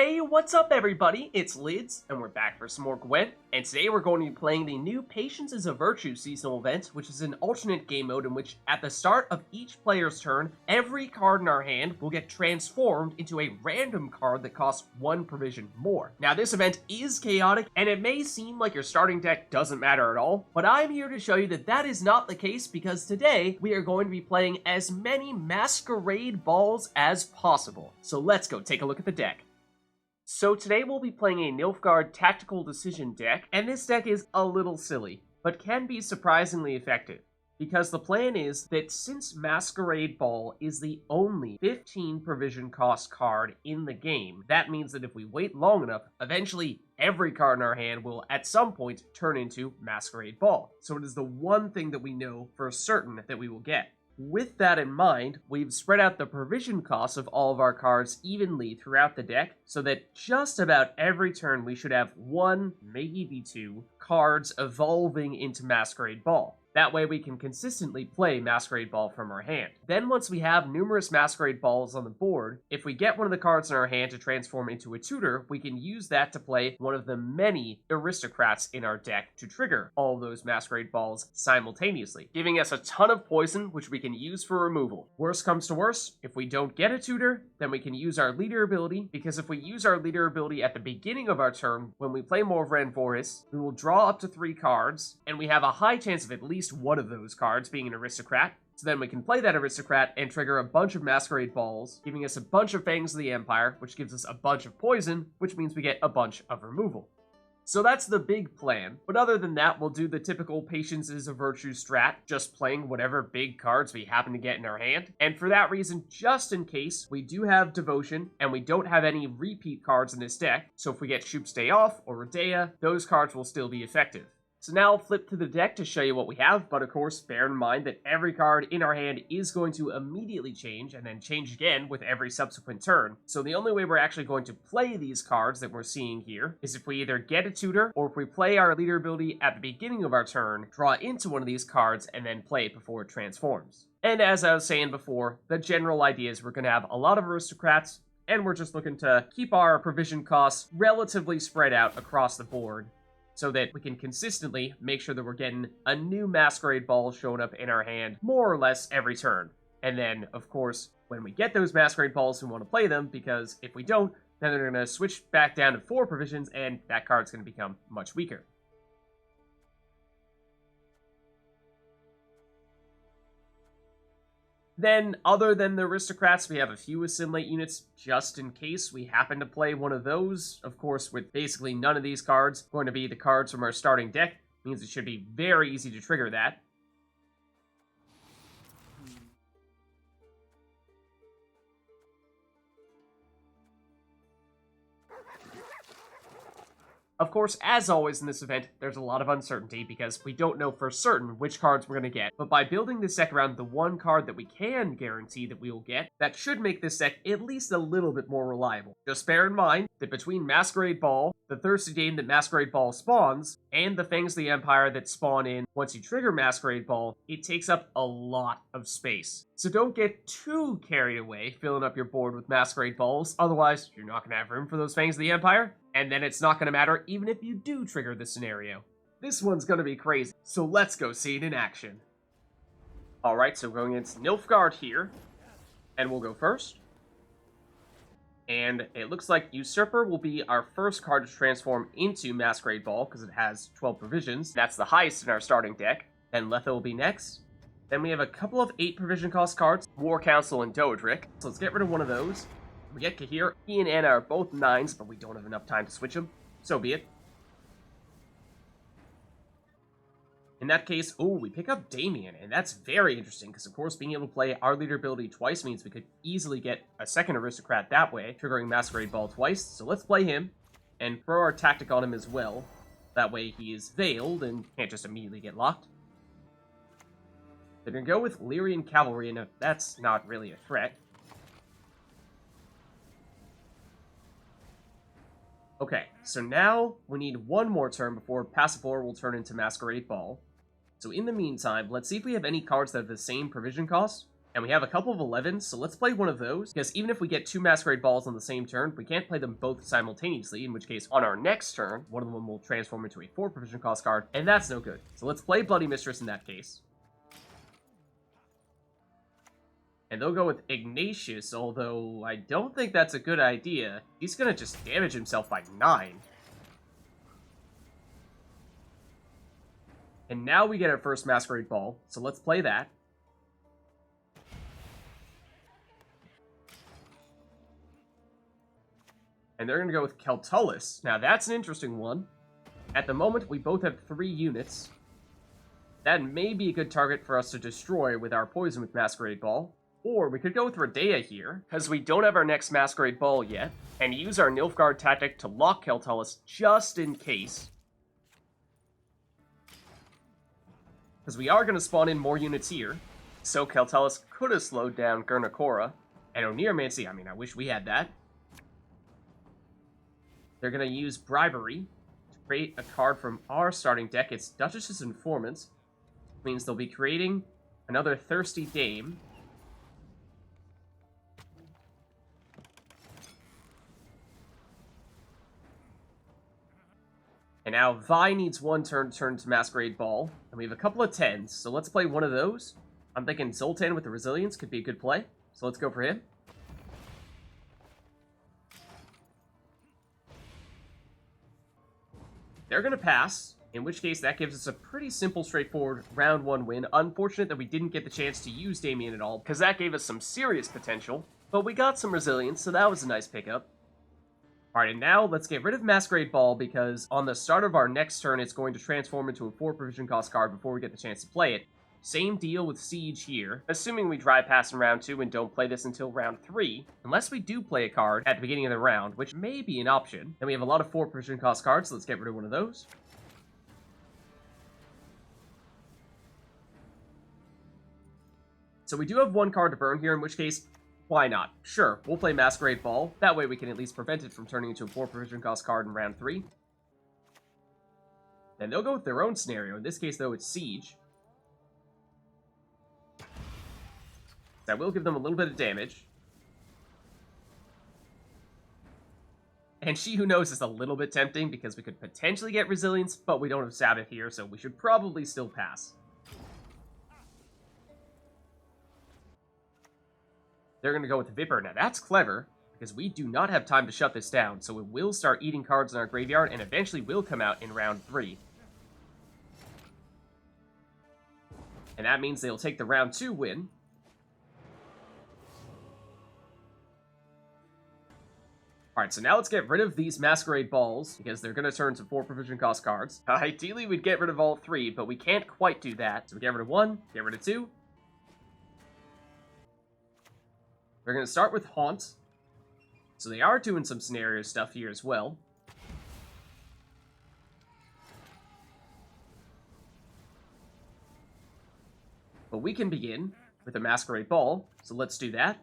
Hey, what's up everybody? It's Lids, and we're back for some more Gwent, and today we're going to be playing the new Patience is a Virtue seasonal event, which is an alternate game mode in which, at the start of each player's turn, every card in our hand will get transformed into a random card that costs 1 provision more. Now this event is chaotic, and it may seem like your starting deck doesn't matter at all, but I'm here to show you that that is not the case because today we are going to be playing as many Masquerade Balls as possible. So let's go take a look at the deck. So today we'll be playing a Nilfgaard Tactical Decision deck, and this deck is a little silly, but can be surprisingly effective. Because the plan is that since Masquerade Ball is the only 15 provision cost card in the game, that means that if we wait long enough, eventually every card in our hand will at some point turn into Masquerade Ball. So it is the one thing that we know for certain that we will get. With that in mind, we've spread out the provision costs of all of our cards evenly throughout the deck, so that just about every turn we should have 1, maybe 2, cards evolving into Masquerade Ball. That way we can consistently play Masquerade Ball from our hand. Then once we have numerous Masquerade Balls on the board, if we get one of the cards in our hand to transform into a tutor, we can use that to play one of the many aristocrats in our deck to trigger all those Masquerade Balls simultaneously, giving us a ton of poison which we can use for removal. Worst comes to worst, if we don't get a tutor, then we can use our leader ability, because if we use our leader ability at the beginning of our turn, when we play Moorlehem Hunter, we will draw up to 3 cards, and we have a high chance of at least one of those cards being an aristocrat. So then we can play that aristocrat and trigger a bunch of Masquerade Balls, giving us a bunch of Fangs of the Empire, which gives us a bunch of poison, which means we get a bunch of removal. So that's the big plan, but other than that, we'll do the typical Patience is a Virtue strat, just playing whatever big cards we happen to get in our hand. And for that reason, just in case, we do have Devotion, and we don't have any repeat cards in this deck, so if we get Shoop's Day Off or Rodea, those cards will still be effective. So now I'll flip to the deck to show you what we have, but of course bear in mind that every card in our hand is going to immediately change and then change again with every subsequent turn. So the only way we're actually going to play these cards that we're seeing here is if we either get a tutor or if we play our leader ability at the beginning of our turn, draw into one of these cards, and then play it before it transforms. And as I was saying before, the general idea is we're going to have a lot of aristocrats, and we're just looking to keep our provision costs relatively spread out across the board, so that we can consistently make sure that we're getting a new Masquerade Ball showing up in our hand more or less every turn. And then, of course, when we get those Masquerade Balls, we want to play them, because if we don't, then they're going to switch back down to 4 provisions, and that card's going to become much weaker. Then, other than the aristocrats, we have a few assimilate units just in case we happen to play one of those. Of course, with basically none of these cards going to be the cards from our starting deck, means it should be very easy to trigger that. Of course, as always in this event, there's a lot of uncertainty because we don't know for certain which cards we're going to get, but by building this deck around the one card that we can guarantee that we will get, that should make this deck at least a little bit more reliable. Just bear in mind that between Masquerade Ball, the Thirsty Dame that Masquerade Ball spawns, and the Fangs of the Empire that spawn in once you trigger Masquerade Ball, it takes up a lot of space. So don't get too carried away filling up your board with Masquerade Balls, otherwise you're not going to have room for those Fangs of the Empire, and then it's not going to matter even if you do trigger the scenario. This one's going to be crazy, so let's go see it in action. Alright, so we're going against Nilfgaard here, and we'll go first. And it looks like Usurper will be our first card to transform into Masquerade Ball, because it has 12 provisions. That's the highest in our starting deck. Then Letho will be next. Then we have a couple of 8 provision cost cards, War Council and Doadrick. So let's get rid of one of those. We get Cahir. He and Anna are both 9s, but we don't have enough time to switch them. So be it. In that case, we pick up Damien, and that's very interesting, because of course being able to play our leader ability twice means we could easily get a second aristocrat that way, triggering Masquerade Ball twice. So let's play him, and throw our tactic on him as well. That way he is veiled and can't just immediately get locked. They're going to go with Lyrian Cavalry, and if that's not really a threat. Okay, so now we need one more turn before Passivore will turn into Masquerade Ball. So in the meantime, let's see if we have any cards that have the same provision cost. And we have a couple of 11s, so let's play one of those, because even if we get 2 Masquerade Balls on the same turn, we can't play them both simultaneously, in which case, on our next turn, one of them will transform into a 4 provision cost card, and that's no good. So let's play Bloody Mistress in that case. And they'll go with Ignatius, although I don't think that's a good idea. He's gonna just damage himself by 9. And now we get our first Masquerade Ball, so let's play that. And they're going to go with Celtullus. Now, that's an interesting one. At the moment, we both have 3 units. That may be a good target for us to destroy with our poison with Masquerade Ball. Or we could go with Redea here, because we don't have our next Masquerade Ball yet, and use our Nilfgaard tactic to lock Celtullus just in case. Because we are going to spawn in more units here. So Celtullus could have slowed down Gurnacora. And Oneiromancy, I mean, I wish we had that. They're going to use Bribery to create a card from our starting deck. It's Duchess's Informant. Which means they'll be creating another Thirsty Dame. And now Vi needs 1 turn to turn to Masquerade Ball. And we have a couple of 10s, so let's play one of those. I'm thinking Zoltan with the Resilience could be a good play. So let's go for him. They're going to pass, in which case that gives us a pretty simple, straightforward round 1 win. Unfortunate that we didn't get the chance to use Damien at all, because that gave us some serious potential. But we got some resilience, so that was a nice pickup. Alright, and now let's get rid of Masquerade Ball, because on the start of our next turn, it's going to transform into a 4 provision cost card before we get the chance to play it. Same deal with Siege here. Assuming we dry pass in round 2 and don't play this until round 3, unless we do play a card at the beginning of the round, which may be an option. Then we have a lot of 4 provision cost cards, so let's get rid of one of those. So we do have 1 card to burn here, in which case, why not? Sure, we'll play Masquerade Ball. That way we can at least prevent it from turning into a 4 provision cost card in round 3. Then they'll go with their own scenario. In this case, though, it's Siege. That will give them a little bit of damage. And She Who Knows is a little bit tempting because we could potentially get Resilience, but we don't have Sabbath here, so we should probably still pass. They're going to go with Viper. Now that's clever, because we do not have time to shut this down, so it will start eating cards in our graveyard and eventually will come out in round 3. And that means they'll take the round 2 win. Alright, so now let's get rid of these Masquerade Balls, because they're going to turn to 4 provision cost cards. Ideally, we'd get rid of all 3, but we can't quite do that. So we get rid of 1, get rid of 2. We're going to start with Haunt. So they are doing some scenario stuff here as well. But we can begin with a Masquerade Ball, so let's do that.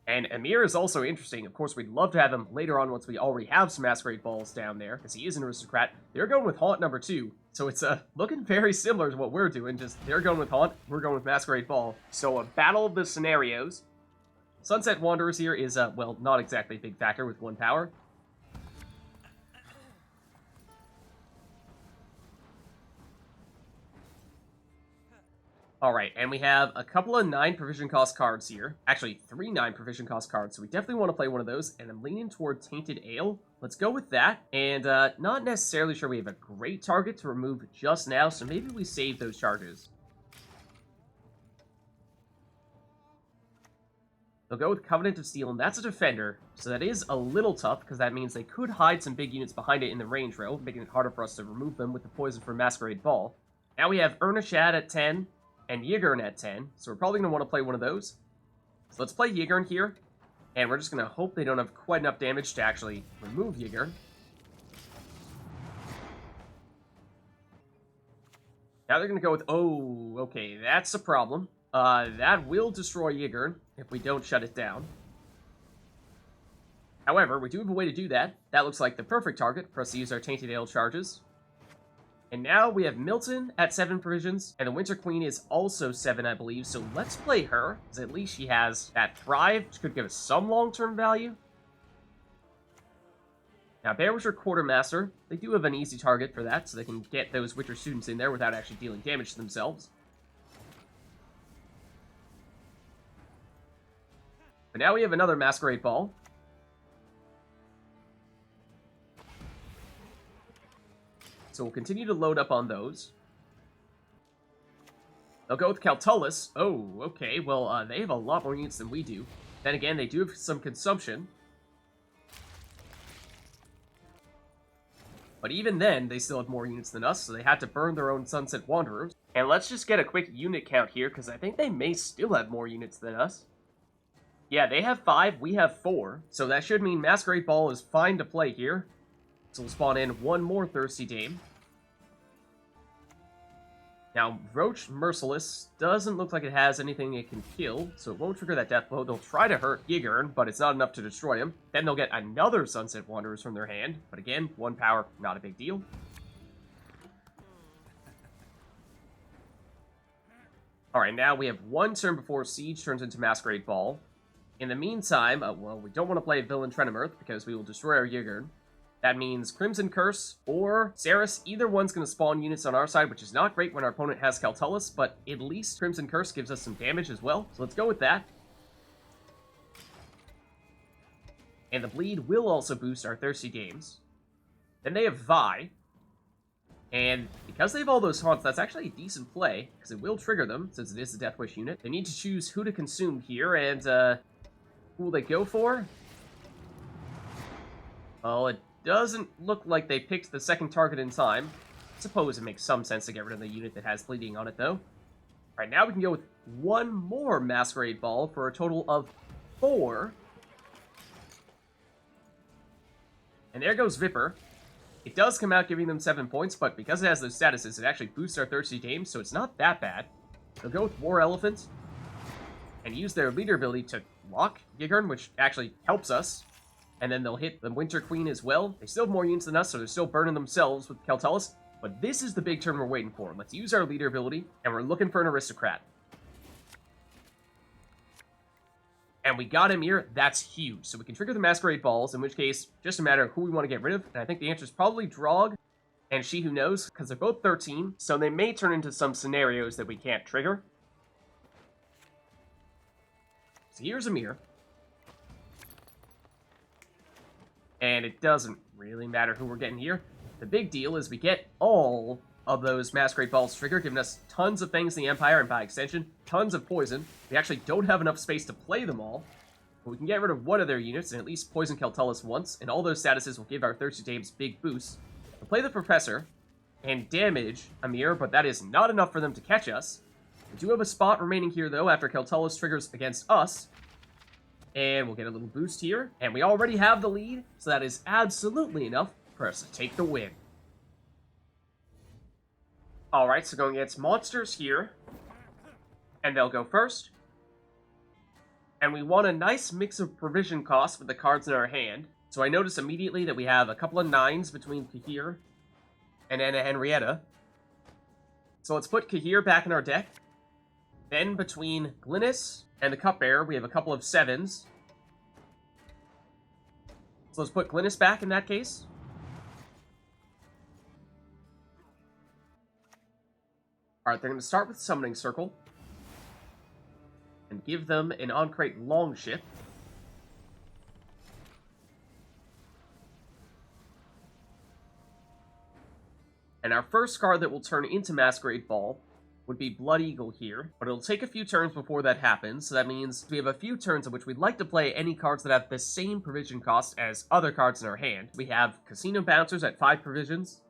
And Emhyr is also interesting. Of course, we'd love to have him later on once we already have some Masquerade Balls down there, because he is an aristocrat. They're going with Haunt number 2, so it's looking very similar to what we're doing, just they're going with Haunt, we're going with Masquerade Ball. So a battle of the scenarios. Sunset Wanderers here is, well, not exactly a big factor with 1 power. Alright, and we have a couple of 9 provision cost cards here. Actually, 3 9 provision cost cards, so we definitely want to play one of those, and I'm leaning toward Tainted Ale. Let's go with that, and not necessarily sure we have a great target to remove just now, so maybe we save those charges. They'll go with Covenant of Steel, and that's a defender, so that is a little tough, because that means they could hide some big units behind it in the range row, making it harder for us to remove them with the poison for Masquerade Ball. Now we have Ernashad at 10, and Yigurn at 10, so we're probably going to want to play one of those. So let's play Yigurn here, and we're just going to hope they don't have quite enough damage to actually remove Yigurn. Now they're going to go with, oh, okay, that's a problem. That will destroy Yigurn if we don't shut it down. However, we do have a way to do that. That looks like the perfect target for us to use our Tainted Ale charges. And now we have Milton at 7 provisions, and the Winter Queen is also 7, I believe, so let's play her, because at least she has that Thrive, which could give us some long-term value. Now, Bearwisher Quartermaster, they do have an easy target for that, so they can get those Witcher students in there without actually dealing damage to themselves. But now we have another Masquerade Ball. So we'll continue to load up on those. They'll go with Catullus. Oh, okay. Well, they have a lot more units than we do. Then again, they do have some consumption. But even then, they still have more units than us, so they had to burn their own Sunset Wanderers. And let's just get a quick unit count here, because I think they may still have more units than us. Yeah, they have 5, we have 4. So that should mean Masquerade Ball is fine to play here. So we'll spawn in one more Thirsty Dame. Now, Roach Merciless doesn't look like it has anything it can kill, so it won't trigger that death blow. They'll try to hurt Gigern, but it's not enough to destroy him. Then they'll get another Sunset Wanderers from their hand, but again, 1 power, not a big deal. Alright, now we have 1 turn before Siege turns into Masquerade Ball. In the meantime, well, we don't want to play Villain Trenemirth because we will destroy our Gigern. That means Crimson Curse or Ceres. Either one's going to spawn units on our side, which is not great when our opponent has Catullus, but at least Crimson Curse gives us some damage as well. So let's go with that. And the Bleed will also boost our Thirsty Dames. Then they have Vi. And because they have all those haunts, that's actually a decent play, because it will trigger them, since it is a Death Wish unit. They need to choose who to consume here, and who will they go for? Well, it doesn't look like they picked the second target in time. I suppose it makes some sense to get rid of the unit that has bleeding on it, though. Alright, now we can go with 1 more Masquerade Ball for a total of 4. And there goes Viper. It does come out giving them 7 points, but because it has those statuses, it actually boosts our Thirsty Dames, so it's not that bad. They'll go with War Elephant and use their leader ability to lock Gigern, which actually helps us. And then they'll hit the Winter Queen as well. They still have more units than us, so they're still burning themselves with Catullus. But this is the big turn we're waiting for. Let's use our leader ability, and we're looking for an Aristocrat. And we got Emhyr. That's huge. So we can trigger the Masquerade Balls, in which case, just a matter of who we want to get rid of. And I think the answer is probably Drog and She Who Knows, because they're both 13, so they may turn into some scenarios that we can't trigger. So here's Emhyr. And it doesn't really matter who we're getting here. The big deal is we get all of those Masquerade Balls triggered, giving us tons of things in the Empire, and by extension, tons of poison. We actually don't have enough space to play them all, but we can get rid of one of their units and at least poison Catullus once, and all those statuses will give our Thirsty Dames big boosts. We'll play the Professor and damage Emhyr, but that is not enough for them to catch us. We do have a spot remaining here, though, after Catullus triggers against us. And we'll get a little boost here. And we already have the lead, so that is absolutely enough for us to take the win. Alright, so going against monsters here. And they'll go first. And we want a nice mix of provision costs with the cards in our hand. So I notice immediately that we have a couple of 9s between Cahir and Henrietta. So let's put Cahir back in our deck. Then between Glynnis and the Cupbearer, we have a couple of 7s. So let's put Glynnis back in that case. Alright, they're going to start with Summoning Circle. And give them an on-crate Longship. And our first card that will turn into Masquerade Ball would be Blood Eagle here, but it'll take a few turns before that happens, so that means we have a few turns in which we'd like to play any cards that have the same provision cost as other cards in our hand. We have Casino Bouncers at 5 provisions,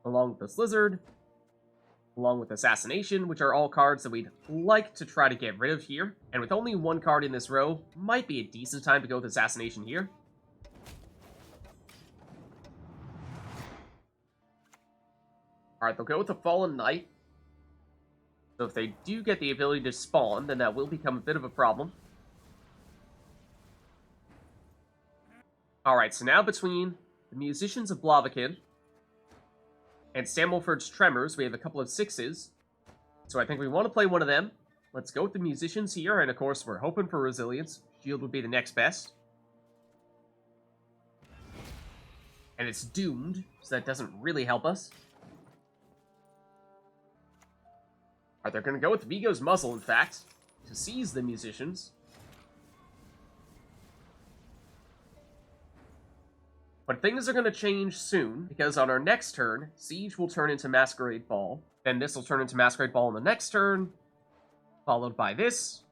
along with the Slizzard, along with Assassination, which are all cards that we'd like to try to get rid of here. And with only 1 card in this row, might be a decent time to go with Assassination here. Alright, they'll go with the Fallen Knight. So if they do get the ability to spawn, then that will become a bit of a problem. Alright, so now between the Musicians of Blaviken And Stammelford's Tremors, we have a couple of 6s. So I think we want to play one of them. Let's go with the Musicians here, and of course we're hoping for Resilience. Shield would be the next best. And it's doomed, so that doesn't really help us. Alright, they're going to go with Vigo's Muzzle, in fact, to seize the Musicians. But things are going to change soon, because on our next turn, Siege will turn into Masquerade Ball. Then this will turn into Masquerade Ball on the next turn, followed by this,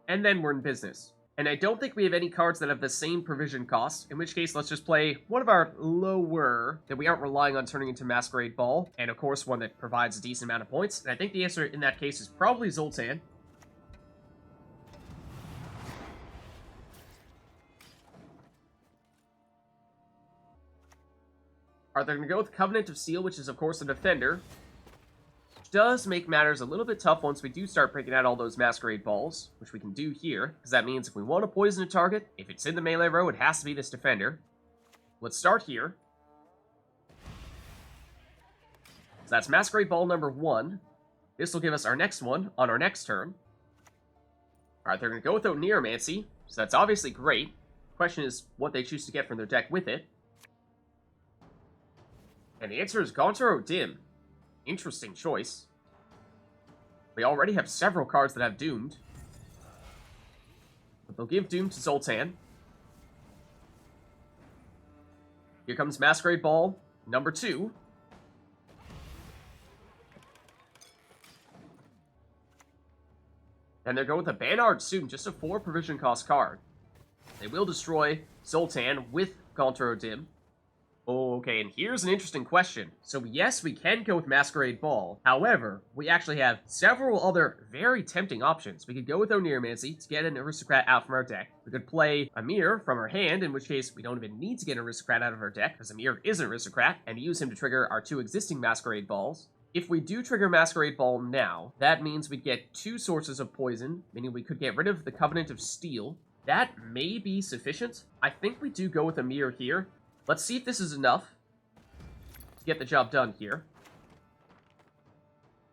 and then we're in business. And I don't think we have any cards that have the same provision cost, in which case let's just play one of our lower that we aren't relying on turning into Masquerade Ball, and of course one that provides a decent amount of points. And I think the answer in that case is probably Zoltan. Alright, they're going to go with Covenant of Steel, which is of course a defender. Which does make matters a little bit tough once we do start breaking out all those Masquerade Balls, which we can do here, because that means if we want to poison a target, if it's in the melee row, it has to be this defender. Let's start here. So that's Masquerade Ball number 1. This will give us our next one on our next turn. Alright, they're going to go with Oneiromancy, so that's obviously great. The question is what they choose to get from their deck with it. And the answer is Gaunter O'Dim. Interesting choice. We already have several cards that have Doomed. But they'll give Doom to Zoltan. Here comes Masquerade Ball, number 2. And they're going with a Banard Student, just a 4 provision cost card. They will destroy Zoltan with Gaunter O'Dim. Okay, and here's an interesting question. So yes, we can go with Masquerade Ball. However, we actually have several other very tempting options. We could go with Oneiromancy to get an Aristocrat out from our deck. We could play Emhyr from our hand, in which case we don't even need to get an Aristocrat out of our deck, because Emhyr is an Aristocrat, and use him to trigger our 2 existing Masquerade Balls. If we do trigger Masquerade Ball now, that means we get 2 sources of poison, meaning we could get rid of the Covenant of Steel. That may be sufficient. I think we do go with Emhyr here. Let's see if this is enough to get the job done here.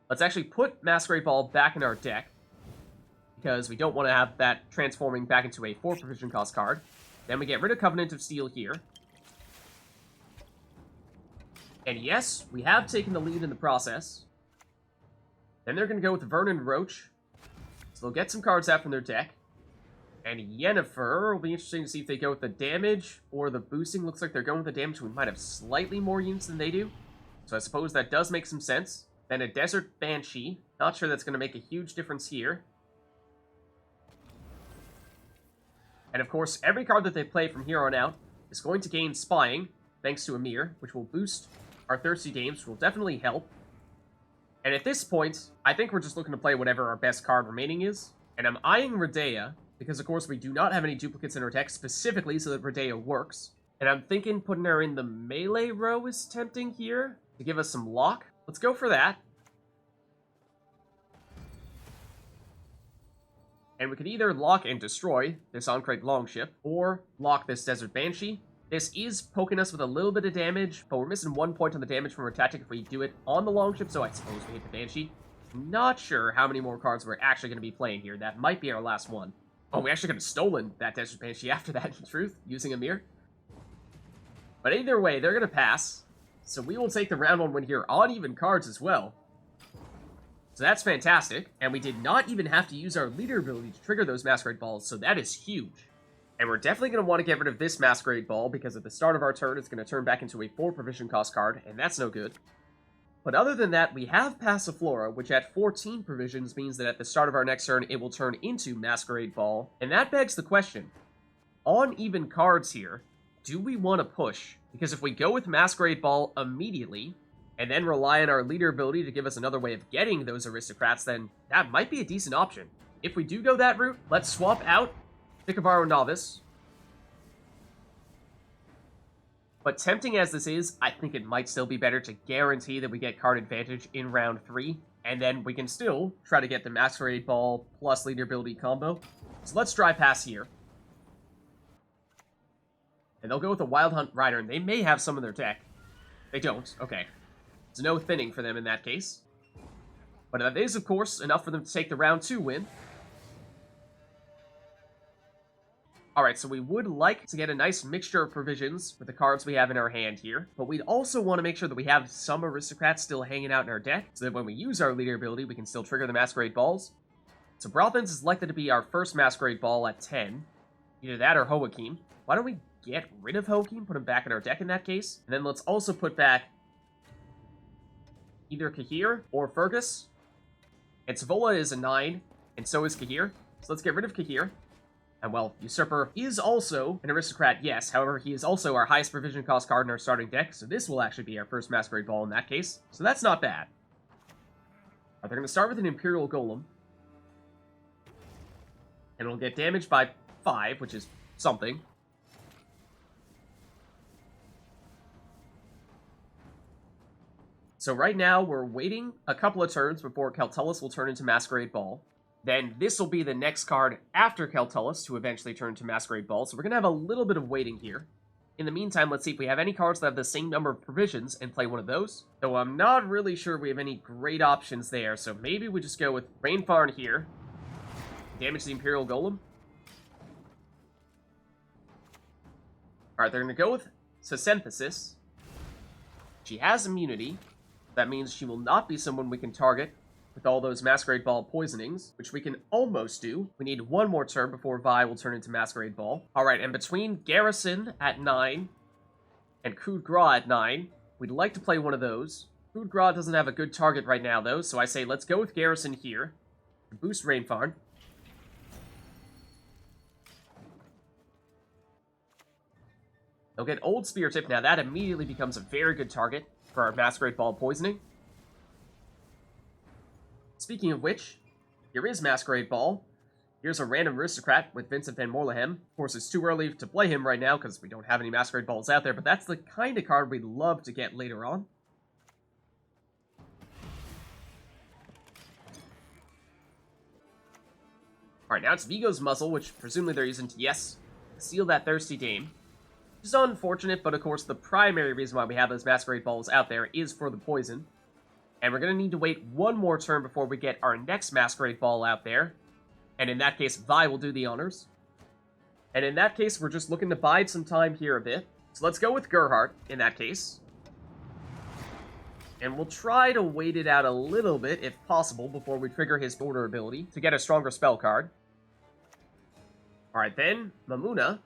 Let's actually put Masquerade Ball back in our deck, because we don't want to have that transforming back into a 4 provision cost card. Then we get rid of Covenant of Steel here. And yes, we have taken the lead in the process. Then they're going to go with Vernon Roach. So they'll get some cards out from their deck. And Yennefer will be interesting to see if they go with the damage or the boosting. Looks like they're going with the damage. We might have slightly more units than they do. So I suppose that does make some sense. Then a Desert Banshee. Not sure that's going to make a huge difference here. And of course, every card that they play from here on out is going to gain Spying, thanks to Emhyr, which will boost our Thirsty Dames, which will definitely help. And at this point, I think we're just looking to play whatever our best card remaining is. And I'm eyeing Redea, because of course we do not have any duplicates in our deck specifically so that Redea works. And I'm thinking putting her in the melee row is tempting here to give us some lock. Let's go for that. And we could either lock and destroy this Ancrate Longship, or lock this Desert Banshee. This is poking us with a little bit of damage, but we're missing 1 point on the damage from our tactic if we do it on the Longship, so I suppose we hit the Banshee. Not sure how many more cards we're actually going to be playing here. That might be our last one. Oh, we actually could have stolen that Desert Banshee after that, in truth, using Emhyr. But either way, they're going to pass. So we will take the round 1 win here on even cards as well. So that's fantastic. And we did not even have to use our leader ability to trigger those Masquerade Balls, so that is huge. And we're definitely going to want to get rid of this Masquerade Ball, because at the start of our turn, it's going to turn back into a 4 provision cost card, and that's no good. But other than that, we have Passiflora, which at 14 provisions means that at the start of our next turn, it will turn into Masquerade Ball. And that begs the question, on even cards here, do we want to push? Because if we go with Masquerade Ball immediately, and then rely on our leader ability to give us another way of getting those Aristocrats, then that might be a decent option. If we do go that route, let's swap out Vicovaro Novice. But tempting as this is, I think it might still be better to guarantee that we get card advantage in round 3, and then we can still try to get the Masquerade Ball plus leader ability combo. So let's drive past here. And they'll go with the Wild Hunt Rider, and they may have some in their deck. They don't. Okay. There's no thinning for them in that case. But that is, of course, enough for them to take the round 2 win. Alright, so we would like to get a nice mixture of provisions with the cards we have in our hand here, but we'd also want to make sure that we have some aristocrats still hanging out in our deck, so that when we use our leader ability, we can still trigger the Masquerade Balls. So Brothans is likely to be our first Masquerade Ball at 10. Either that or Joachim. Why don't we get rid of Joachim, put him back in our deck in that case? And then let's also put back either Cahir or Fergus. And Savola is a 9, and so is Cahir. So let's get rid of Cahir. And well, Usurper is also an aristocrat, yes. However, he is also our highest provision cost card in our starting deck, so this will actually be our first Masquerade Ball in that case. So that's not bad. They're going to start with an Imperial Golem. And it'll get damaged by 5, which is something. So right now, we're waiting a couple of turns before Celtellus will turn into Masquerade Ball. Then this will be the next card after Celtellus to eventually turn to Masquerade Ball, so we're going to have a little bit of waiting here. In the meantime, let's see if we have any cards that have the same number of provisions and play one of those. Though I'm not really sure we have any great options there, so maybe we just go with Rainfarn here. Damage the Imperial Golem. Alright, they're going to go with Synthesis. She has immunity. That means she will not be someone we can target with all those Masquerade Ball poisonings, which we can almost do. We need one more turn before Vi will turn into Masquerade Ball. Alright, and between Garrison at 9 and Coup de Grace at 9, we'd like to play one of those. Coup de Grace doesn't have a good target right now, though, so I say let's go with Garrison here to boost Rainfarn. They'll get Old Spear Tip. Now that immediately becomes a very good target for our Masquerade Ball poisoning. Speaking of which, here is Masquerade Ball. Here's a random aristocrat with Vincent van Moorlehem. Of course, it's too early to play him right now because we don't have any Masquerade Balls out there, but that's the kind of card we'd love to get later on. Alright, now it's Vigo's Muzzle, which presumably they're using to, yes, seal that Thirsty Dame. Which is unfortunate, but of course the primary reason why we have those Masquerade Balls out there is for the poison. And we're going to need to wait one more turn before we get our next Masquerade Ball out there. And in that case, Vi will do the honors. And in that case, we're just looking to bide some time here a bit. So let's go with Gerhardt in that case. And we'll try to wait it out a little bit, if possible, before we trigger his order ability to get a stronger spell card. Alright then, Mamuna.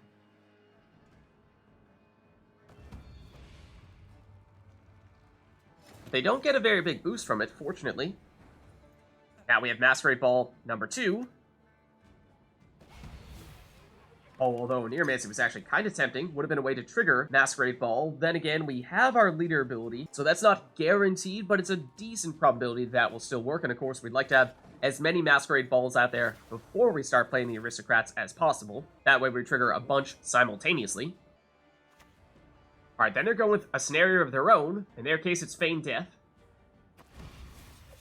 They don't get a very big boost from it, fortunately. Now we have Masquerade Ball number 2. Oh, although in Earmancy was actually kind of tempting. Would have been a way to trigger Masquerade Ball. Then again, we have our leader ability, so that's not guaranteed, but it's a decent probability that will still work. And of course, we'd like to have as many Masquerade Balls out there before we start playing the Aristocrats as possible. That way we trigger a bunch simultaneously. Alright, then they're going with a scenario of their own. In their case, it's Feign Death.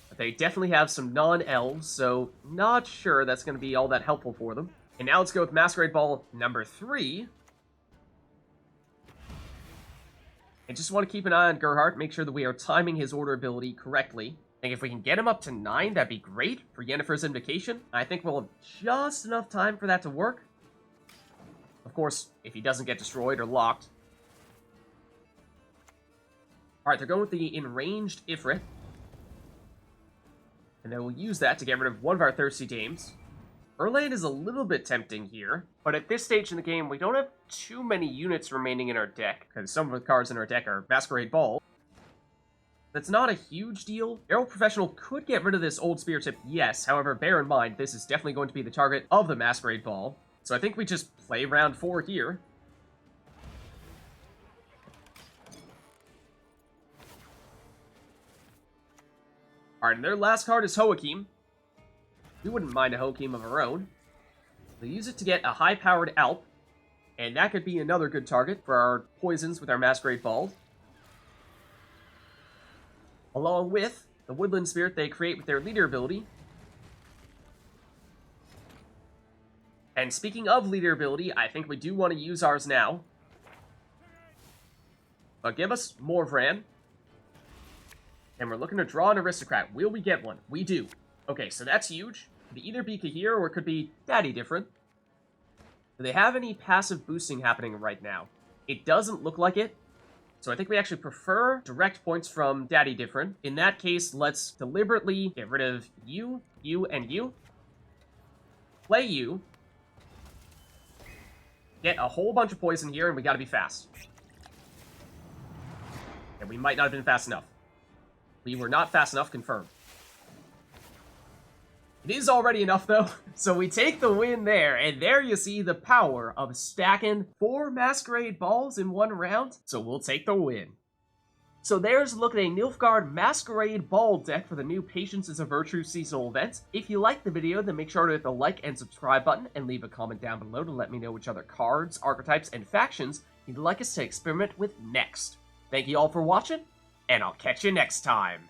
But they definitely have some non-elves, so not sure that's going to be all that helpful for them. And now let's go with Masquerade Ball number 3. And just want to keep an eye on Gerhardt, make sure that we are timing his order ability correctly. I think if we can get him up to 9, that'd be great for Yennefer's Invocation. I think we'll have just enough time for that to work. Of course, if he doesn't get destroyed or locked. Alright, they're going with the Enraged Ifrit. And then we'll use that to get rid of one of our Thirsty Dames. Erland is a little bit tempting here, but at this stage in the game, we don't have too many units remaining in our deck, because some of the cards in our deck are Masquerade Ball. That's not a huge deal. Arrow Professional could get rid of this Old Spear Tip, yes. However, bear in mind, this is definitely going to be the target of the Masquerade Ball. So I think we just play round 4 here. Alright, and their last card is Joachim. We wouldn't mind a Joachim of our own. We'll use it to get a high-powered Alp, and that could be another good target for our poisons with our Masquerade Balls. Along with the Woodland Spirit they create with their leader ability. And speaking of leader ability, I think we do want to use ours now. But give us Morvran. And we're looking to draw an aristocrat. Will we get one? We do. Okay, so that's huge. Could either be Cahir or it could be Daddy Dyffryn. Do they have any passive boosting happening right now? It doesn't look like it. So I think we actually prefer direct points from Daddy Dyffryn. In that case, let's deliberately get rid of you, and you. Play you. Get a whole bunch of poison here, and we gotta be fast. And we might not have been fast enough. We were not fast enough, confirmed. It is already enough, though, so we take the win there, and there you see the power of stacking 4 Masquerade Balls in one round, so we'll take the win. So there's a look at a Nilfgaard Masquerade Ball deck for the new Patience is a Virtue seasonal event. If you liked the video, then make sure to hit the like and subscribe button, and leave a comment down below to let me know which other cards, archetypes, and factions you'd like us to experiment with next. Thank you all for watching, and I'll catch you next time.